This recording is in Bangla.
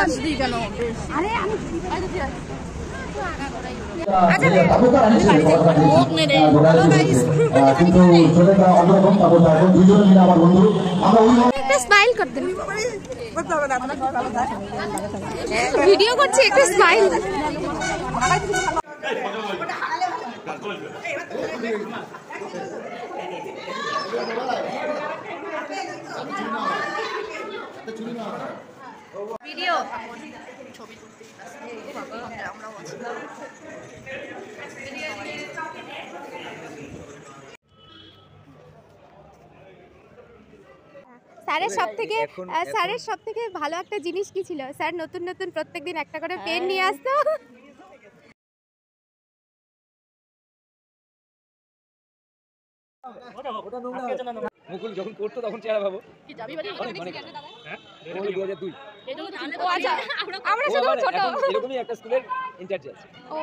আসবি কেন? আরে আমি স্মাইল করতে ভিডিও করছি, একটা স্মাইল। ভিডিও ছবি তুলতে আমরা স্যারের সব থেকে ভালো একটা জিনিস কি ছিল? স্যার নতুন নতুন প্রত্যেকদিন একটা করে পেন নিয়ে আসতো। মুকুল যখন পড়তো তখন চেহারা ভাবো কি যাবি বাড়ি হ্যাঁ 2002 আমরা শুধু ছোট এরকমই একটা স্কুলের ইনচার্জ আছে ও